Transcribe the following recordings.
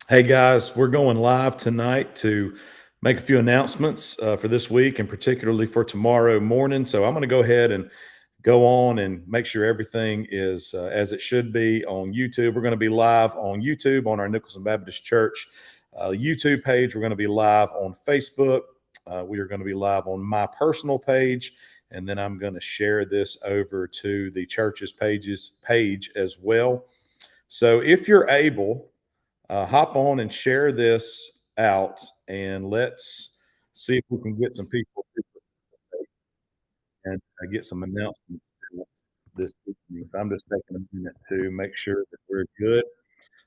Hey guys, we're going live tonight to make a few announcements for this week and particularly for tomorrow morning. So I'm going to go ahead and go on and make sure everything is as it should be on YouTube. We're going to be live on YouTube on our Nicholson Baptist Church YouTube page. We're going to be live on Facebook. We are going to be live on my personal page. And then I'm going to share this over to the church's page as well. So if you're able, hop on and share this out, and let's see if we can get some people and get some announcements this evening. I'm just taking a minute to make sure that we're good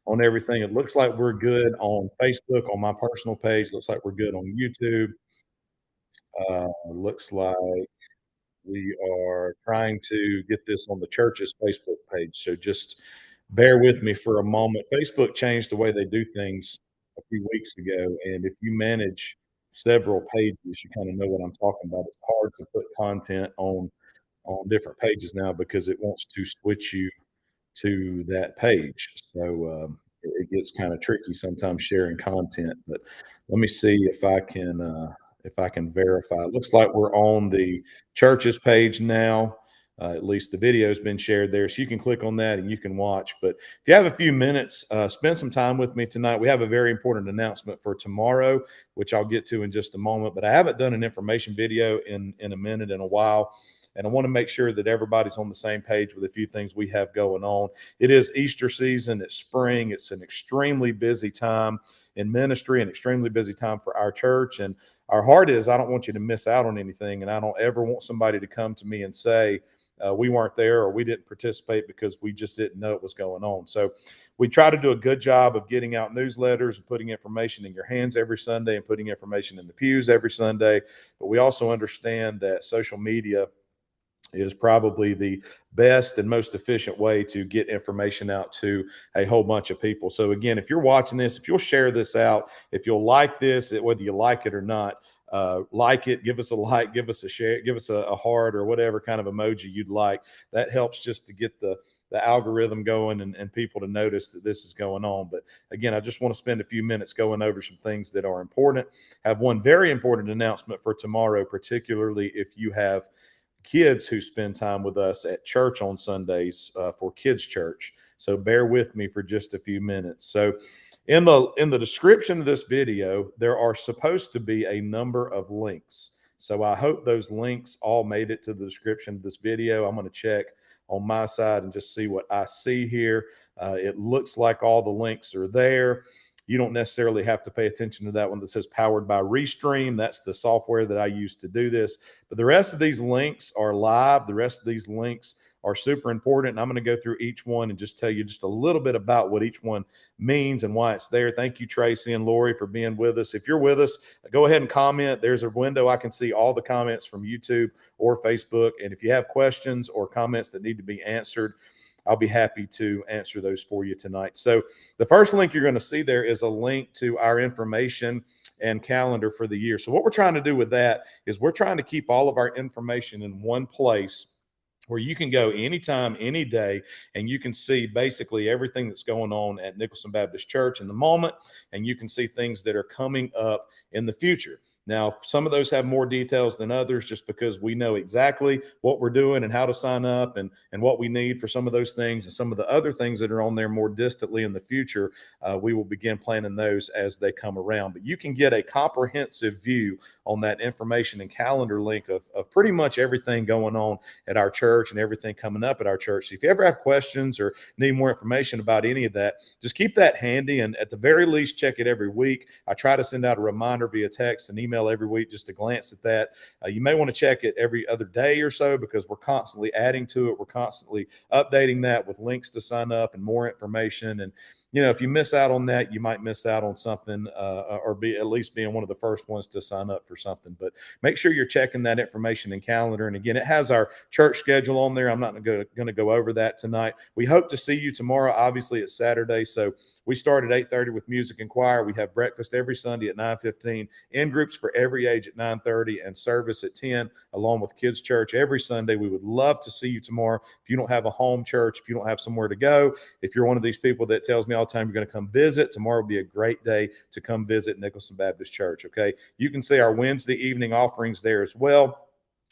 on everything. It looks like we're good on Facebook, on my personal page. Looks like we're good on YouTube. Looks like we are trying to get this on the church's Facebook page. So just bear with me for a moment. Facebook changed the way they do things a few weeks ago. And if you manage several pages, you kind of know what I'm talking about. It's hard to put content on different pages now because it wants to switch you to that page. So it gets kind of tricky sometimes sharing content. But let me see if I can verify. It looks like we're on the church's page now. At least the video has been shared there, so you can click on that and you can watch. But if you have a few minutes, spend some time with me tonight. We have a very important announcement for tomorrow, which I'll get to in just a moment. But I haven't done an information video in a minute, in a while. And I want to make sure that everybody's on the same page with a few things we have going on. It is Easter season, it's spring, it's an extremely busy time in ministry, an extremely busy time for our church. And our heart is, I don't want you to miss out on anything. And I don't ever want somebody to come to me and say, we weren't there or we didn't participate because we just didn't know it was going on. So we try to do a good job of getting out newsletters and putting information in your hands every Sunday and putting information in the pews every Sunday. But we also understand that social media is probably the best and most efficient way to get information out to a whole bunch of people. So again, if you're watching this, if you'll share this out, if you'll like this, whether you like it or not, like it, give us a like, give us a share, give us a heart or whatever kind of emoji you'd like. That helps just to get the algorithm going and people to notice that this is going on. But again, I just want to spend a few minutes going over some things that are important. Have one very important announcement for tomorrow, particularly if you have kids who spend time with us at church on Sundays for kids church. So bear with me for just a few minutes. So in the description of this video, there are supposed to be a number of links. So I hope those links all made it to the description of this video. I'm going to check on my side and just see what I see here. It looks like all the links are there. You don't necessarily have to pay attention to that one that says powered by Restream. That's the software that I use to do this. But the rest of these links are live. The rest of these links are super important. And I'm going to go through each one and just tell you just a little bit about what each one means and why it's there. Thank you, Tracy and Lori, for being with us. If you're with us, go ahead and comment. There's a window I can see all the comments from YouTube or Facebook. And if you have questions or comments that need to be answered, I'll be happy to answer those for you tonight. So the first link you're going to see there is a link to our information and calendar for the year. So what we're trying to do with that is we're trying to keep all of our information in one place where you can go anytime, any day, and you can see basically everything that's going on at Nicholson Baptist Church in the moment, and you can see things that are coming up in the future. Now, some of those have more details than others just because we know exactly what we're doing and how to sign up and what we need for some of those things. And some of the other things that are on there more distantly in the future, we will begin planning those as they come around. But you can get a comprehensive view on that information and calendar link of pretty much everything going on at our church and everything coming up at our church. So if you ever have questions or need more information about any of that, just keep that handy. And at the very least, check it every week. I try to send out a reminder via text and email every week just to glance at that. You may want to check it every other day or so because we're constantly adding to it. We're constantly updating that with links to sign up and more information. And if you miss out on that, you might miss out on something or be at least being one of the first ones to sign up for something. But make sure you're checking that information and calendar. And again, it has our church schedule on there. I'm not going to go over that tonight. We hope to see you tomorrow. Obviously, it's Saturday. So we start at 8:30 with music and choir. We have breakfast every Sunday at 9:15, in groups for every age at 9:30, and service at 10, along with kids church every Sunday. We would love to see you tomorrow. If you don't have a home church, if you don't have somewhere to go, if you're one of these people that tells me all the time you're going to come visit. Tomorrow will be a great day to come visit Nicholson Baptist Church. Okay. You can see our Wednesday evening offerings there as well.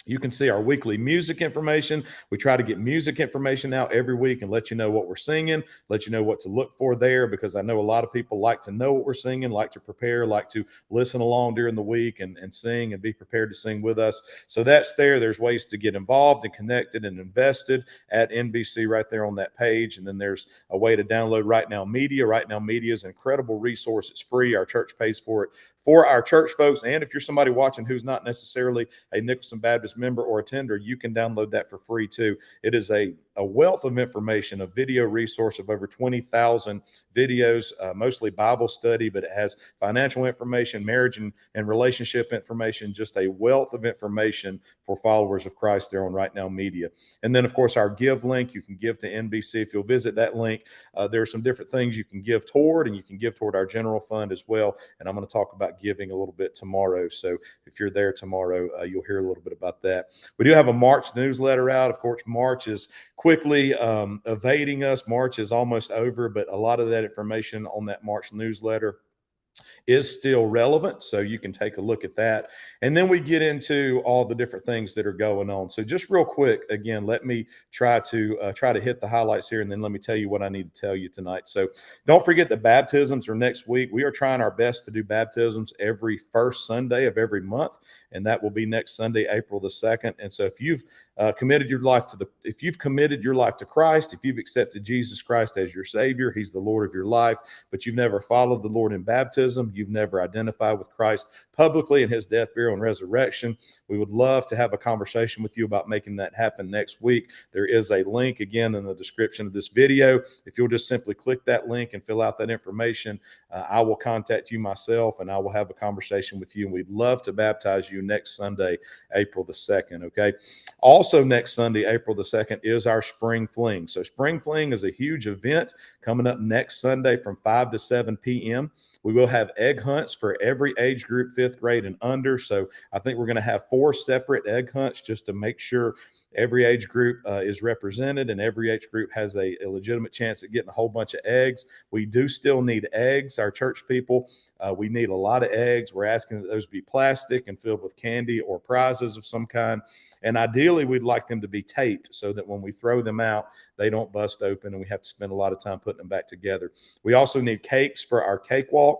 You can see our weekly music information. We try to get music information out every week and let you know what we're singing, let you know what to look for there, because I know a lot of people like to know what we're singing, like to prepare, like to listen along during the week and sing and be prepared to sing with us. So that's there. There's ways to get involved and connected and invested at NBC right there on that page. And then there's a way to download Right Now Media. Right Now Media is an incredible resource. It's free. Our church pays for it for our church folks. And if you're somebody watching who's not necessarily a Nicholson Baptist member or attender, you can download that for free too. It is a wealth of information, a video resource of over 20,000 videos, mostly Bible study, but it has financial information, marriage and relationship information, just a wealth of information for followers of Christ there on Right Now Media. And then, of course, our give link, you can give to NBC. If you'll visit that link, there are some different things you can give toward, and you can give toward our general fund as well. And I'm going to talk about giving a little bit tomorrow. So if you're there tomorrow, you'll hear a little bit about that. We do have a March newsletter out. Of course, March is quickly evading us. March is almost over, but a lot of that information on that March newsletter is still relevant. So you can take a look at that. And then we get into all the different things that are going on. So just real quick, again, let me try to hit the highlights here, and then let me tell you what I need to tell you tonight. So don't forget that baptisms are next week. We are trying our best to do baptisms every first Sunday of every month, and that will be next Sunday, April the 2nd. And so if you've committed your life to Christ, if you've accepted Jesus Christ as your Savior, He's the Lord of your life, but you've never followed the Lord in baptism, you've never identified with Christ publicly in His death, burial, and resurrection, we would love to have a conversation with you about making that happen next week. There is a link again in the description of this video. If you'll just simply click that link and fill out that information, I will contact you myself and I will have a conversation with you. And we'd love to baptize you next Sunday, April the 2nd. Okay. Also next Sunday, April the 2nd is our Spring Fling. So Spring Fling is a huge event coming up next Sunday from 5 to 7 p.m. We will have egg hunts for every age group, 5th grade and under. So I think we're going to have 4 separate egg hunts just to make sure every age group is represented and every age group has a legitimate chance at getting a whole bunch of eggs. We do still need eggs, our church people. We need a lot of eggs. We're asking that those be plastic and filled with candy or prizes of some kind. And ideally, we'd like them to be taped so that when we throw them out, they don't bust open and we have to spend a lot of time putting them back together. We also need cakes for our cakewalk.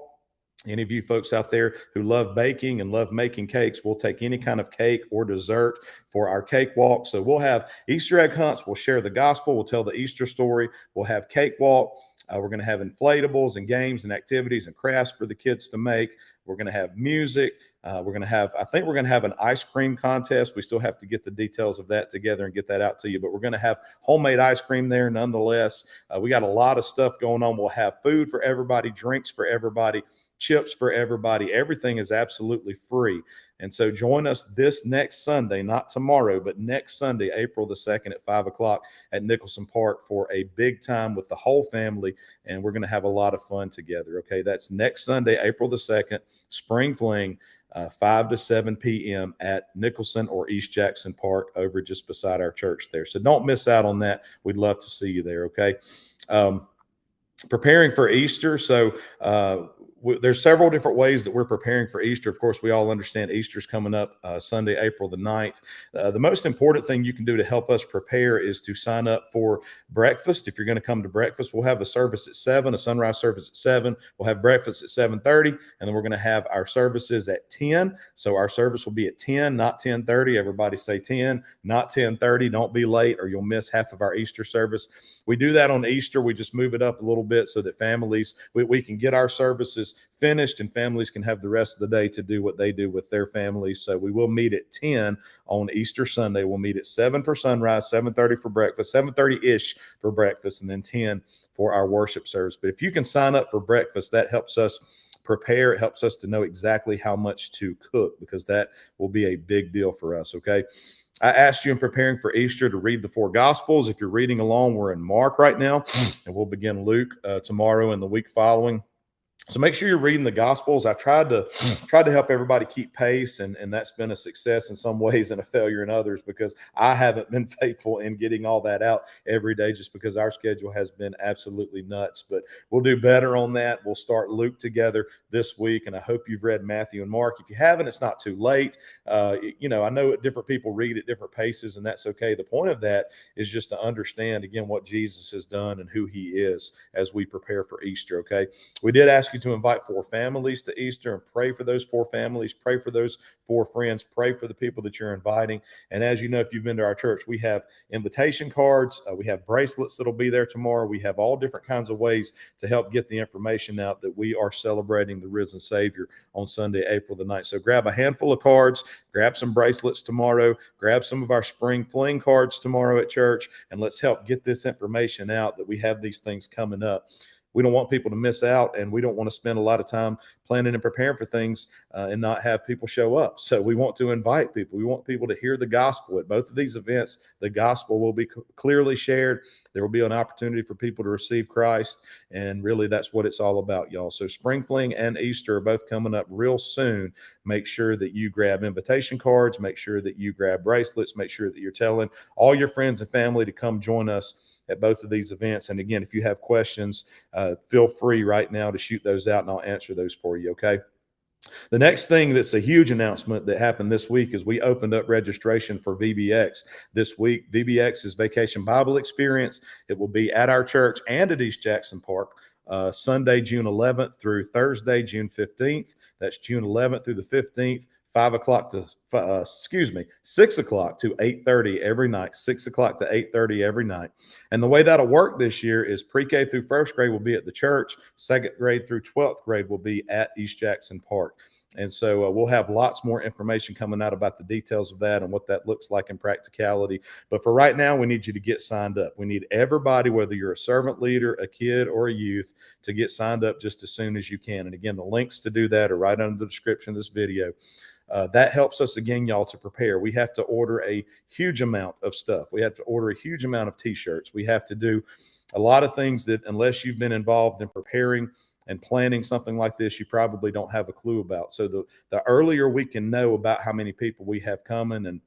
Any of you folks out there who love baking and love making cakes, we'll take any kind of cake or dessert for our cakewalk. So we'll have Easter egg hunts. We'll share the gospel. We'll tell the Easter story. We'll have cakewalk. We're going to have inflatables and games and activities and crafts for the kids to make. We're going to have music. I think we're going to have an ice cream contest. We still have to get the details of that together and get that out to you, but we're going to have homemade ice cream there nonetheless. We got a lot of stuff going on. We'll have food for everybody, drinks for everybody, chips for everybody. Everything is absolutely free. And so join us this next Sunday, not tomorrow, but next Sunday, April the 2nd at 5 o'clock at Nicholson Park for a big time with the whole family. And we're going to have a lot of fun together. Okay. That's next Sunday, April the 2nd, Spring Fling, 5 to 7 p.m. at Nicholson or East Jackson Park over just beside our church there. So don't miss out on that. We'd love to see you there. Okay. Preparing for Easter. So, there's several different ways that we're preparing for Easter. Of course, we all understand Easter's coming up Sunday, April the 9th. The most important thing you can do to help us prepare is to sign up for breakfast. If you're going to come to breakfast, we'll have a service at 7, a sunrise service at 7. We'll have breakfast at 7:30, and then we're going to have our services at 10. So our service will be at 10, not 10:30. Everybody say 10, not 10:30. Don't be late or you'll miss half of our Easter service. We do that on Easter. We just move it up a little bit so that families, we can get our services finished and families can have the rest of the day to do what they do with their families. So we will meet at 10 on Easter Sunday. We'll meet at 7 for sunrise, 7:30 for breakfast, 7:30-ish for breakfast, and then 10 for our worship service. But if you can sign up for breakfast, that helps us prepare. It helps us to know exactly how much to cook because that will be a big deal for us, okay? I asked you in preparing for Easter to read the 4 Gospels. If you're reading along, we're in Mark right now, and we'll begin Luke tomorrow and the week following. So make sure you're reading the Gospels. I tried to help everybody keep pace, and that's been a success in some ways and a failure in others because I haven't been faithful in getting all that out every day just because our schedule has been absolutely nuts. But we'll do better on that. We'll start Luke together this week, and I hope you've read Matthew and Mark. If you haven't, it's not too late. I know different people read at different paces, and that's okay. The point of that is just to understand again what Jesus has done and who He is as we prepare for Easter. Okay. We did ask you to invite 4 families to Easter and pray for those 4 families, pray for those 4 friends, pray for the people that you're inviting. And as you know, if you've been to our church, we have invitation cards, we have bracelets that'll be there tomorrow. We have all different kinds of ways to help get the information out that we are celebrating the risen Savior on Sunday, April the 9th. So grab a handful of cards, grab some bracelets tomorrow, grab some of our spring fling cards tomorrow at church, and let's help get this information out that we have these things coming up. We don't want people to miss out, and we don't want to spend a lot of time planning and preparing for things and not have people show up. So we want to invite people. We want people to hear the gospel at both of these events. The gospel will be clearly shared. There will be an opportunity for people to receive Christ, and really that's what it's all about, y'all. So Spring Fling and Easter are both coming up real soon. Make sure that you grab invitation cards. Make sure that you grab bracelets. Make sure that you're telling all your friends and family to come join us at both of these events. And again, if you have questions, feel free right now to shoot those out and I'll answer those for you. Okay. The next thing that's a huge announcement that happened this week is we opened up registration for VBX this week. VBX is Vacation Bible Experience. It will be at our church and at East Jackson Park. Sunday, June 11th through Thursday, June 15th. That's June 11th through the 15th. 6 o'clock to 8:30 every night, 6 o'clock to 8:30 every night. And the way that'll work this year is pre-K through first grade will be at the church. Second grade through 12th grade will be at East Jackson Park. And so we'll have lots more information coming out about the details of that and what that looks like in practicality. But for right now, we need you to get signed up. We need everybody, whether you're a servant leader, a kid, or a youth, to get signed up just as soon as you can. And again, the links to do that are right under the description of this video. That helps us, again, y'all, to prepare. We have to order a huge amount of stuff. We have to order a huge amount of T-shirts. We have to do a lot of things that, unless you've been involved in preparing and planning something like this, you probably don't have a clue about. So the earlier we can know about how many people we have coming, and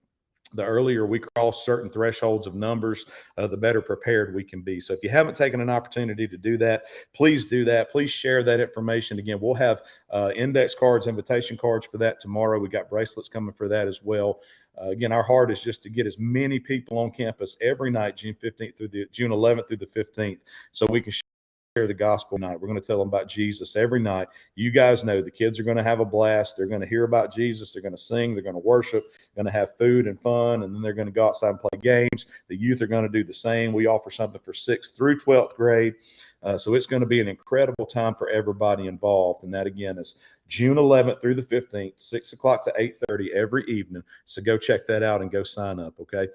the earlier we cross certain thresholds of numbers, the better prepared we can be. So if you haven't taken an opportunity to do that, please do that. Please share that information. Again, we'll have index cards, invitation cards for that tomorrow. We got bracelets coming for that as well. Again, our heart is just to get as many people on campus every night, June 15th through the June 11th through the 15th, so we can share the gospel night. We're going to tell them about Jesus every night. You guys know the kids are going to have a blast. They're going to hear about Jesus. They're going to sing. They're going to worship. They're going to have food and fun, and then they're going to go outside and play games. The youth are going to do the same. We offer something for 6th through 12th grade. So it's going to be an incredible time for everybody involved. And that, again, is June 11th through the 15th, 6 o'clock to 8:30 every evening. So go check that out and go sign up, okay?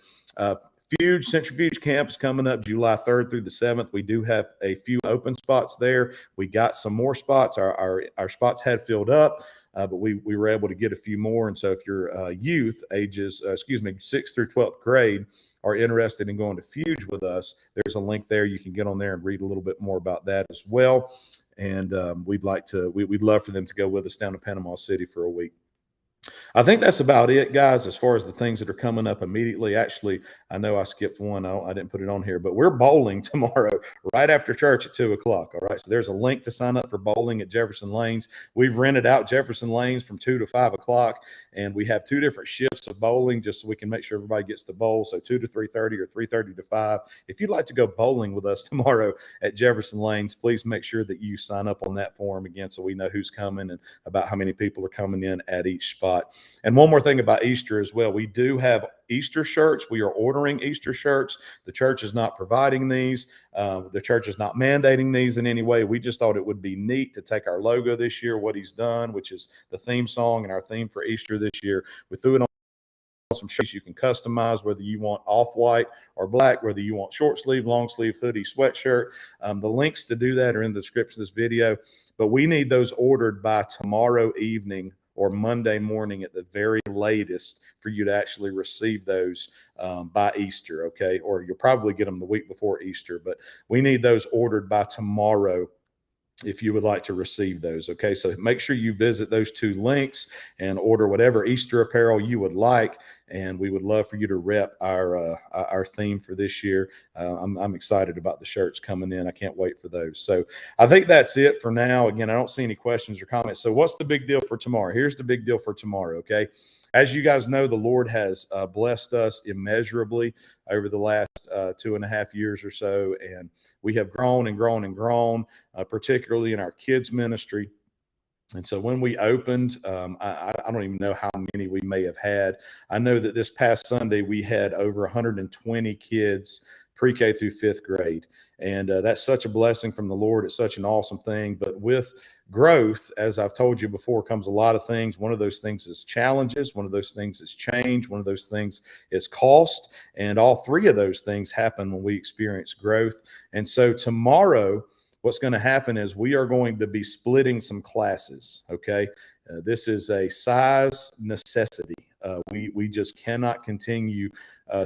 Centrifuge camp is coming up July 3rd through the 7th. We do have a few open spots there. We got some more spots. Our spots had filled up, but we were able to get a few more. And so if your youth ages, 6th through 12th grade are interested in going to Fuge with us, there's a link there. You can get on there and read a little bit more about that as well. And we'd love for them to go with us down to Panama City for a week. I think that's about it, guys, as far as the things that are coming up immediately. Actually, I know I skipped one. I didn't put it on here, but we're bowling tomorrow right after church at 2 o'clock. All right. So there's a link to sign up for bowling at Jefferson Lanes. We've rented out Jefferson Lanes from 2 to 5 o'clock, and we have 2 different shifts of bowling just so we can make sure everybody gets to bowl. So 2 to 3:30 or 3:30 to 5. If you'd like to go bowling with us tomorrow at Jefferson Lanes, please make sure that you sign up on that form again so we know who's coming and about how many people are coming in at each spot. And one more thing about Easter as well. We do have Easter shirts. We are ordering Easter shirts. The church is not providing these. The church is not mandating these in any way. We just thought it would be neat to take our logo this year, what He's done, which is the theme song and our theme for Easter this year. We threw it on some shirts you can customize, whether you want off-white or black, whether you want short sleeve, long sleeve, hoodie, sweatshirt. The links to do that are in the description of this video. But we need those ordered by tomorrow evening or Monday morning at the very latest for you to actually receive those by Easter, okay? Or you'll probably get them the week before Easter, but we need those ordered by tomorrow if you would like to receive those. Okay, so make sure you visit those two links and order whatever Easter apparel you would like, and we would love for you to rep our theme for this year. I'm excited about the shirts coming in. I can't wait for those. So I think that's it for now. Again, I don't see any questions or comments. So what's the big deal for tomorrow? Here's the big deal for tomorrow. Okay, as you guys know, the Lord has blessed us immeasurably over the last 2.5 years or so, and we have grown and grown and grown, particularly in our kids ministry. And so when we opened, I don't even know how many we may have had. I know that this past Sunday we had over 120 kids, pre-K through fifth grade. And that's such a blessing from the Lord. It's such an awesome thing. But with growth, as I've told you before, comes a lot of things. One of those things is challenges. One of those things is change. One of those things is cost. And all three of those things happen when we experience growth. And so tomorrow, what's going to happen is we are going to be splitting some classes. Okay. This is a size necessity. We just cannot continue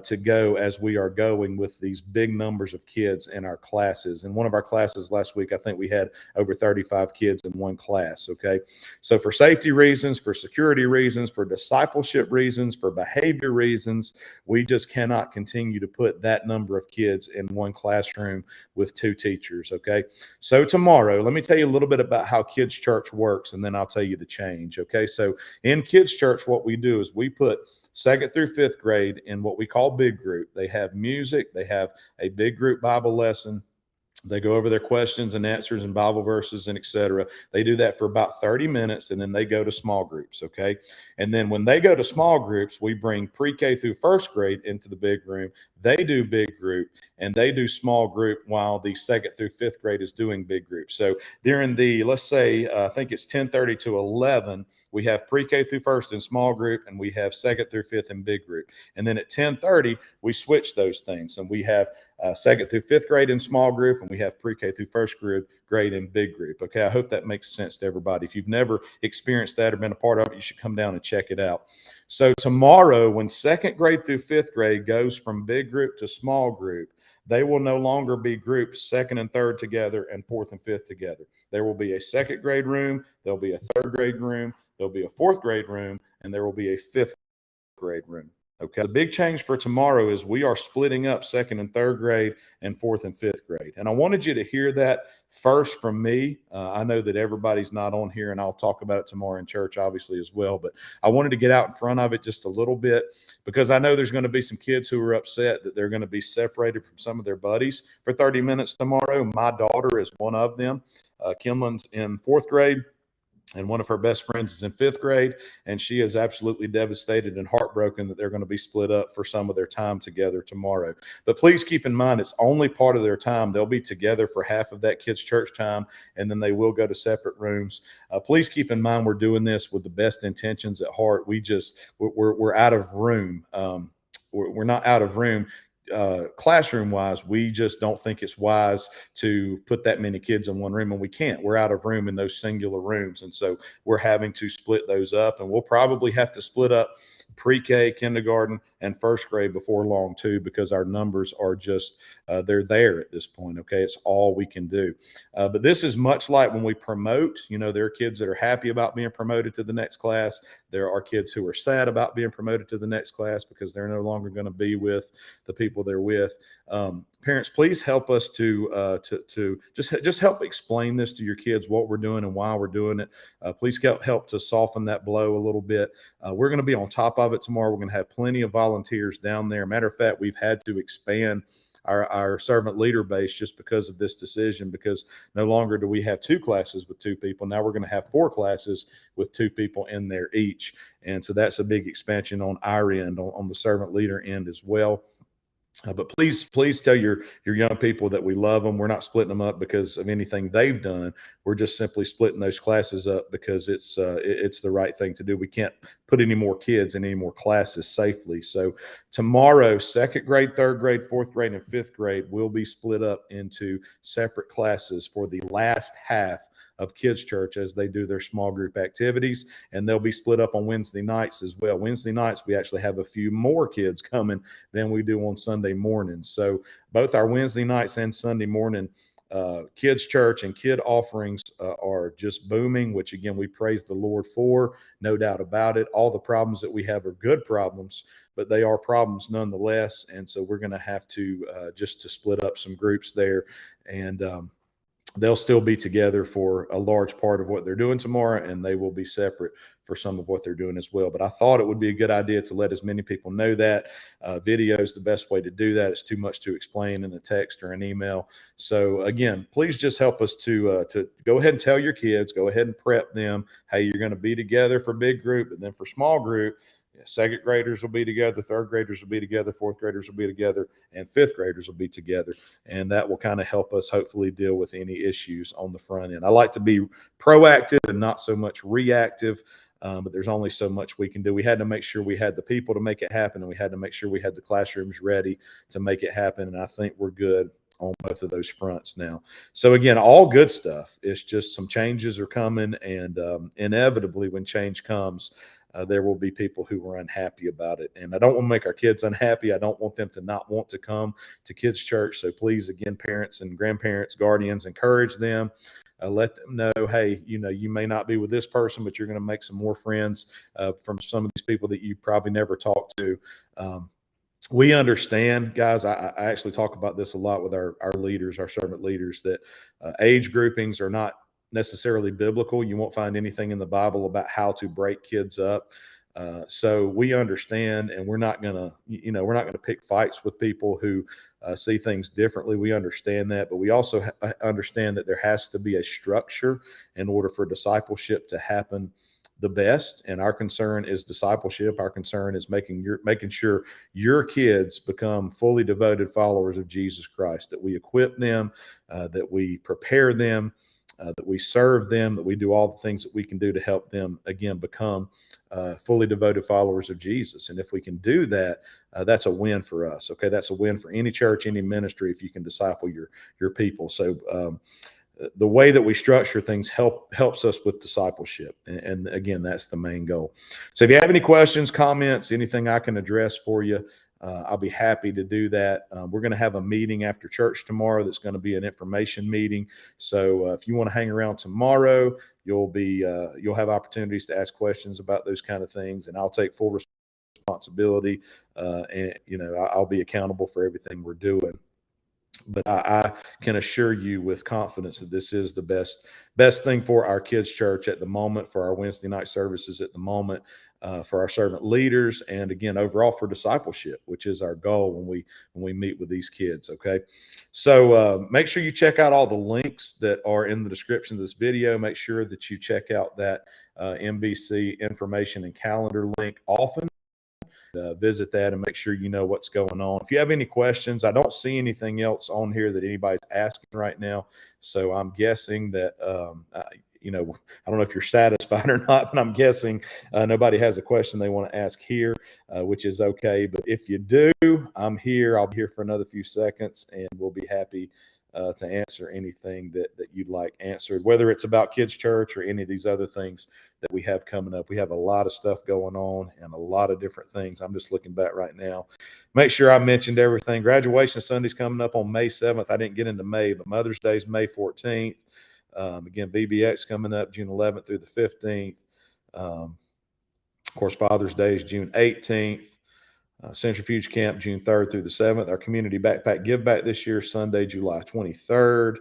to go as we are going with these big numbers of kids in our classes. In one of our classes last week, I think we had over 35 kids in one class. Okay. So for safety reasons, for security reasons, for discipleship reasons, for behavior reasons, we just cannot continue to put that number of kids in one classroom with two teachers. Okay. So tomorrow, let me tell you a little bit about how Kids Church works, and then I'll tell you the change. Okay. So in Kids Church, what we do is we put second through fifth grade in what we call big group. They have music, they have a big group Bible lesson. They go over their questions and answers and Bible verses and etc. They do that for about 30 minutes, and then they go to small groups. Okay. And then when they go to small groups, we bring pre-K through first grade into the big room. They do big group and they do small group while the second through fifth grade is doing big group. So during the, let's say, I think it's 10:30 to 11, we have pre-K through first in small group, and we have second through fifth in big group. And then at 10:30, we switch those things, and we have second through fifth grade in small group, and we have pre-K through first grade in big group. Okay, I hope that makes sense to everybody. If you've never experienced that or been a part of it, you should come down and check it out. So tomorrow, when second grade through fifth grade goes from big group to small group, they will no longer be grouped second and third together and fourth and fifth together. There will be a second grade room, there'll be a third grade room, there'll be a fourth grade room, and there will be a fifth grade room. Okay. The big change for tomorrow is we are splitting up second and third grade and fourth and fifth grade. And I wanted you to hear that first from me. I know that everybody's not on here, and I'll talk about it tomorrow in church, obviously, as well. But I wanted to get out in front of it just a little bit, because I know there's going to be some kids who are upset that they're going to be separated from some of their buddies for 30 minutes tomorrow. My daughter is one of them. Kinlan's in fourth grade, and one of her best friends is in fifth grade, and she is absolutely devastated and heartbroken that they're going to be split up for some of their time together tomorrow. But please keep in mind, it's only part of their time. They'll be together for half of that kids' church time, and then they will go to separate rooms. Please keep in mind, we're doing this with the best intentions at heart. We're out of room. We're not out of room classroom wise. We just don't think it's wise to put that many kids in one room, and we can't. We're out of room in those singular rooms, and so we're having to split those up, and we'll probably have to split up pre-K, kindergarten, and first grade before long too, because our numbers are just they're there at this point. Okay, it's all we can do. But this is much like when we promote. There are kids that are happy about being promoted to the next class. There are kids who are sad about being promoted to the next class because they're no longer going to be with the people they're with. Parents, please help us to just help explain this to your kids, what we're doing and why we're doing it. Please help to soften that blow a little bit. We're going to be on top of it tomorrow. We're going to have plenty of volunteers down there. Matter of fact, we've had to expand our servant leader base just because of this decision, because no longer do we have two classes with two people. Now we're going to have 4 classes with 2 people in there each. And so that's a big expansion on our end, on the servant leader end as well. But please tell your young people that we love them. We're not splitting them up because of anything they've done. We're just simply splitting those classes up because it's the right thing to do. We can't put any more kids in any more classes safely. So tomorrow, second grade, third grade, fourth grade, and fifth grade will be split up into separate classes for the last half of Kids Church as they do their small group activities, and they'll be split up on Wednesday nights as well. Wednesday nights, we actually have a few more kids coming than we do on Sunday mornings. So both our Wednesday nights and Sunday morning kids church and kid offerings are just booming, which again, we praise the Lord for, no doubt about it. All the problems that we have are good problems, but they are problems nonetheless. And so we're going to have to just to split up some groups there. And they'll still be together for a large part of what they're doing tomorrow, and they will be separate for some of what they're doing as well. But I thought it would be a good idea to let as many people know that. Video is the best way to do that. It's too much to explain in a text or an email. So again, please just help us to go ahead and tell your kids, go ahead and prep them. Hey, you're going to be together for big group, and then for small group, second graders will be together, third graders will be together, fourth graders will be together, and fifth graders will be together. And that will kind of help us hopefully deal with any issues on the front end. I like to be proactive and not so much reactive. But there's only so much we can do. We had to make sure we had the people to make it happen, and we had to make sure we had the classrooms ready to make it happen. And I think we're good on both of those fronts now. So again, all good stuff. It's just some changes are coming, and inevitably when change comes, there will be people who are unhappy about it. And I don't want to make our kids unhappy. I don't want them to not want to come to kids' church. So please, again, parents and grandparents, guardians, encourage them. Let them know, hey, you may not be with this person, but you're going to make some more friends from some of these people that you probably never talked to. We understand, guys. I actually talk about this a lot with our leaders, our servant leaders, that age groupings are not necessarily biblical. You won't find anything in the Bible about how to break kids up. So we understand, and we're not gonna pick fights with people who see things differently. We understand that, but we also understand that there has to be a structure in order for discipleship to happen the best. And our concern is discipleship. Our concern is making sure your kids become fully devoted followers of Jesus Christ, that we equip them, that we prepare them, that we serve them, that we do all the things that we can do to help them, again, become fully devoted followers of Jesus. And if we can do that, that's a win for us. Okay, that's a win for any church, any ministry, if you can disciple your people. So the way that we structure things helps us with discipleship. And again, that's the main goal. So if you have any questions, comments, anything I can address for you, I'll be happy to do that. We're going to have a meeting after church tomorrow that's going to be an information meeting. So if you want to hang around tomorrow, you'll have opportunities to ask questions about those kind of things, and I'll take full responsibility. And I'll be accountable for everything we're doing. But I can assure you with confidence that this is the best thing for our kids' church at the moment, for our Wednesday night services at the moment, for our servant leaders, and again, overall for discipleship, which is our goal when we meet with these kids. Okay, so make sure you check out all the links that are in the description of this video. Make sure that you check out that NBC Information and Calendar link often. Visit that and make sure you know what's going on. If you have any questions, I don't see anything else on here that anybody's asking right now. So I'm guessing that, I don't know if you're satisfied or not, but I'm guessing nobody has a question they want to ask here, which is okay. But if you do, I'm here. I'll be here for another few seconds, and we'll be happy to answer anything that you'd like answered, whether it's about kids' church or any of these other things that we have coming up. We have a lot of stuff going on and a lot of different things. I'm just looking back right now. Make sure I mentioned everything. Graduation Sunday's coming up on May 7th. I didn't get into May, but Mother's Day is May 14th. Again, VBX coming up June 11th through the 15th. Of course, Father's Day is June 18th. Centrifuge Camp, June 3rd through the 7th. Our community backpack give back this year, Sunday, July 23rd,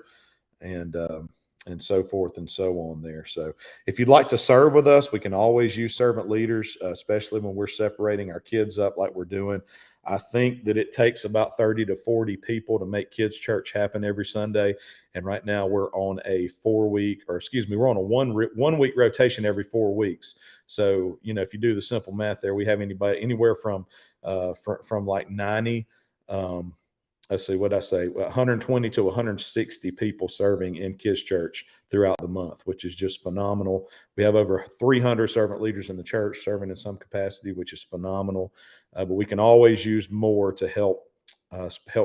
and so forth and so on there. So if you'd like to serve with us, we can always use servant leaders, especially when we're separating our kids up like we're doing. I think that it takes about 30 to 40 people to make kids' church happen every Sunday. And right now we're on a we're on a one week rotation every 4 weeks. So, if you do the simple math there, we have anywhere from like 90, let's see, what I say, 120 to 160 people serving in kids' church throughout the month, which is just phenomenal. We have over 300 servant leaders in the church serving in some capacity, which is phenomenal. But we can always use more to help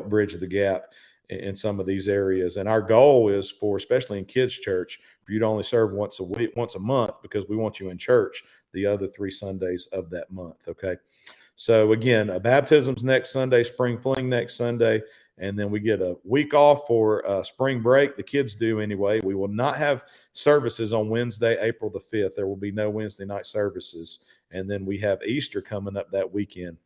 bridge the gap in some of these areas. And our goal is for, especially in kids' church, for you to only serve once a month, because we want you in church the other 3 Sundays of that month. Okay. So again, baptism's next Sunday, spring fling next Sunday, and then we get a week off for spring break. The kids do anyway. We will not have services on Wednesday, April the 5th. There will be no Wednesday night services. And then we have Easter coming up that weekend.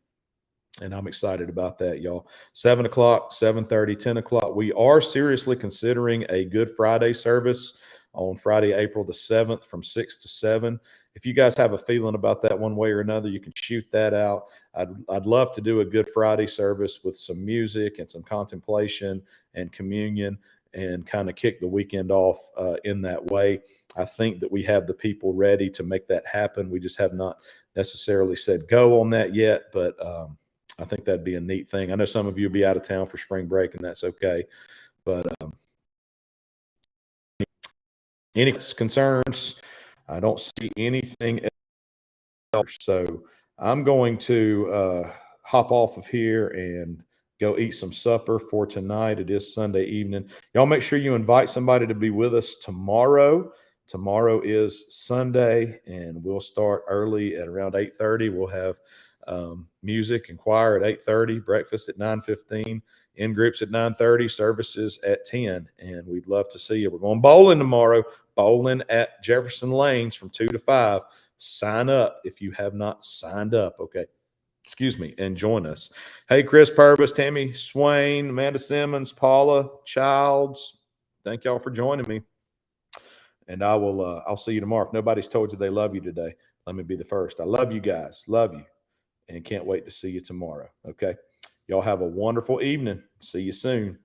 And I'm excited about that, y'all. 7 o'clock, 7:30, 10 o'clock. We are seriously considering a Good Friday service on Friday, April the 7th from 6 to 7. If you guys have a feeling about that one way or another, you can shoot that out. I'd love to do a Good Friday service with some music and some contemplation and communion and kind of kick the weekend off in that way. I think that we have the people ready to make that happen. We just have not necessarily said go on that yet, but I think that'd be a neat thing. I know some of you will be out of town for spring break, and that's okay. But any concerns? I don't see anything else. So I'm going to hop off of here and go eat some supper for tonight. It is Sunday evening. Y'all make sure you invite somebody to be with us tomorrow. Tomorrow is Sunday, and we'll start early at around 8:30. We'll have music and choir at 8:30, breakfast at 9:15, in groups at 9:30, services at 10. And we'd love to see you. We're going bowling tomorrow, bowling at Jefferson Lanes from 2 to 5. Sign up if you have not signed up. Okay. Excuse me, and join us. Hey, Chris Purvis, Tammy Swain, Amanda Simmons, Paula Childs. Thank y'all for joining me. And I'll see you tomorrow. If nobody's told you they love you today, let me be the first. I love you guys. Love you. And can't wait to see you tomorrow. Okay. Y'all have a wonderful evening. See you soon.